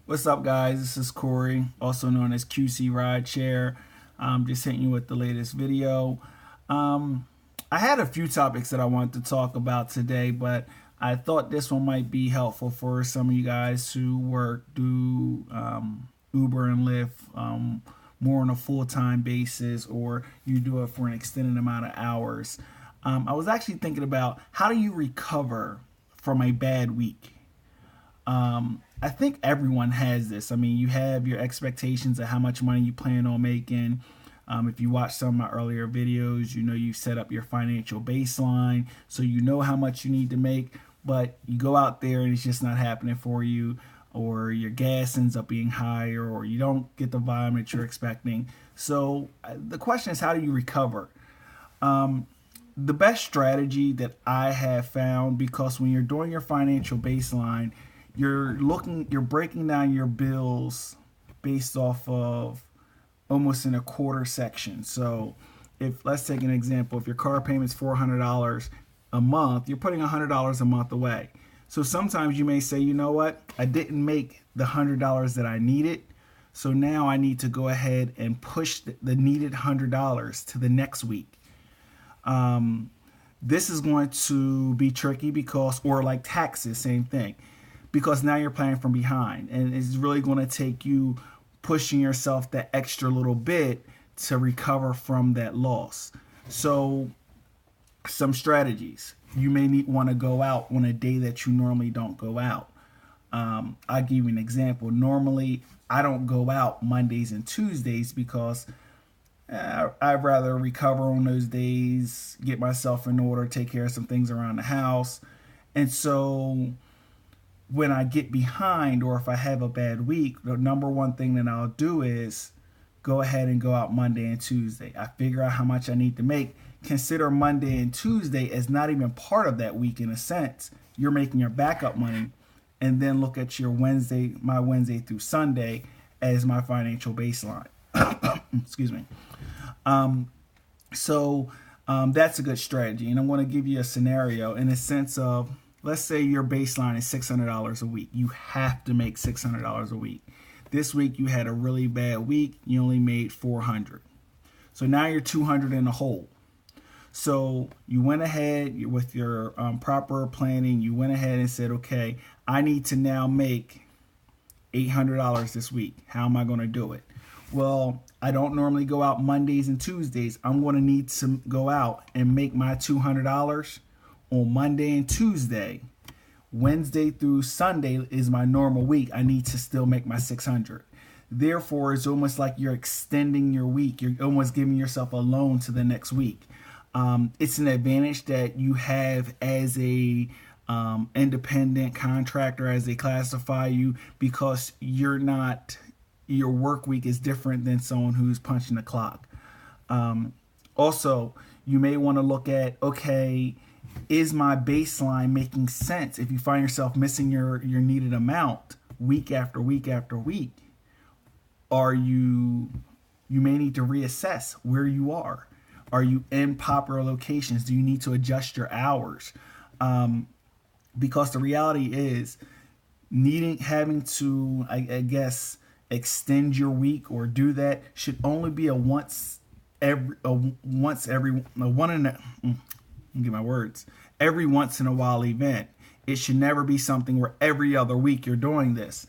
What's up, guys? This is Corey, also known as QC Rideshare. Just hitting you with the latest video. I had a few topics that I wanted to talk about today, but I thought this one might be helpful for some of you guys who do Uber and Lyft more on a full-time basis, or you do it for an extended amount of hours. I was actually thinking about, how do you recover from a bad week? I think everyone has this. I mean, you have your expectations of how much money you plan on making. If you watch some of my earlier videos, you know you set up your financial baseline, so you know how much you need to make, but you go out there and it's just not happening for you, or your gas ends up being higher, or you don't get the volume that you're expecting. So the question is, how do you recover? The best strategy that I have found, because when you're doing your financial baseline, you're breaking down your bills based off of almost in a quarter section. So if, let's take an example, if your car payment's $400 a month, you're putting $100 a month away. So sometimes you may say, you know what, I didn't make the $100 that I needed, so now I need to go ahead and push the needed $100 to the next week. This is going to be tricky because, or like taxes, same thing, because now you're planning from behind, and it's really going to take you pushing yourself that extra little bit to recover from that loss. So some strategies: you may want to go out on a day that you normally don't go out. I'll give you an example. Normally I don't go out Mondays and Tuesdays because I'd rather recover on those days, get myself in order, take care of some things around the house. And so when I get behind, or if I have a bad week, the number one thing that I'll do is go ahead and go out Monday and Tuesday. I figure out how much I need to make. Consider Monday and Tuesday as not even part of that week in a sense. You're making your backup money, and then look at your my Wednesday through Sunday as my financial baseline. Excuse me. That's a good strategy. And I'm going to give you a scenario in a sense of, let's say your baseline is $600 a week. You have to make $600 a week. This week you had a really bad week. You only made $400. So now you're $200 in the hole. So you went ahead with your proper planning. You went ahead and said, okay, I need to now make $800 this week. How am I going to do it? Well, I don't normally go out Mondays and Tuesdays. I'm going to need to go out and make my $200 on Monday and Tuesday. Wednesday through Sunday is my normal week. I need to still make my $600. Therefore, it's almost like you're extending your week. You're almost giving yourself a loan to the next week. It's an advantage that you have as a independent contractor, as they classify you, because your work week is different than someone who's punching the clock. Also, you may want to look at, okay, is my baseline making sense? If you find yourself missing your needed amount week after week after week, you may need to reassess where you are. Are you in popular locations? Do you need to adjust your hours? Because the reality is, having to, I guess, extend your week or do that should only be a every once in a while event. It should never be something where every other week you're doing this.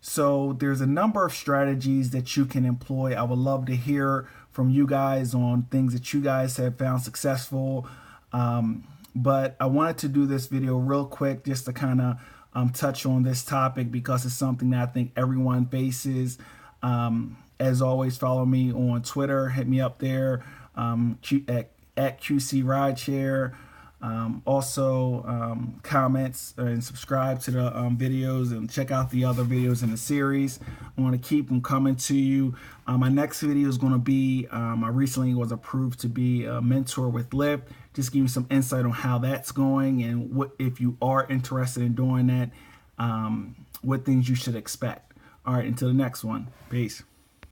So there's a number of strategies that you can employ. I would love to hear from you guys on things that you guys have found successful. But I wanted to do this video real quick just to kind of touch on this topic, because it's something that I think everyone faces. As always, follow me on Twitter. Hit me up there at QC Rideshare. Also, comments and subscribe to the videos, and check out the other videos in the series. I want to keep them coming to you. My next video is going to be, I recently was approved to be a mentor with Lyft. Just give you some insight on how that's going, and what, if you are interested in doing that, what things you should expect. All right, until the next one. Peace.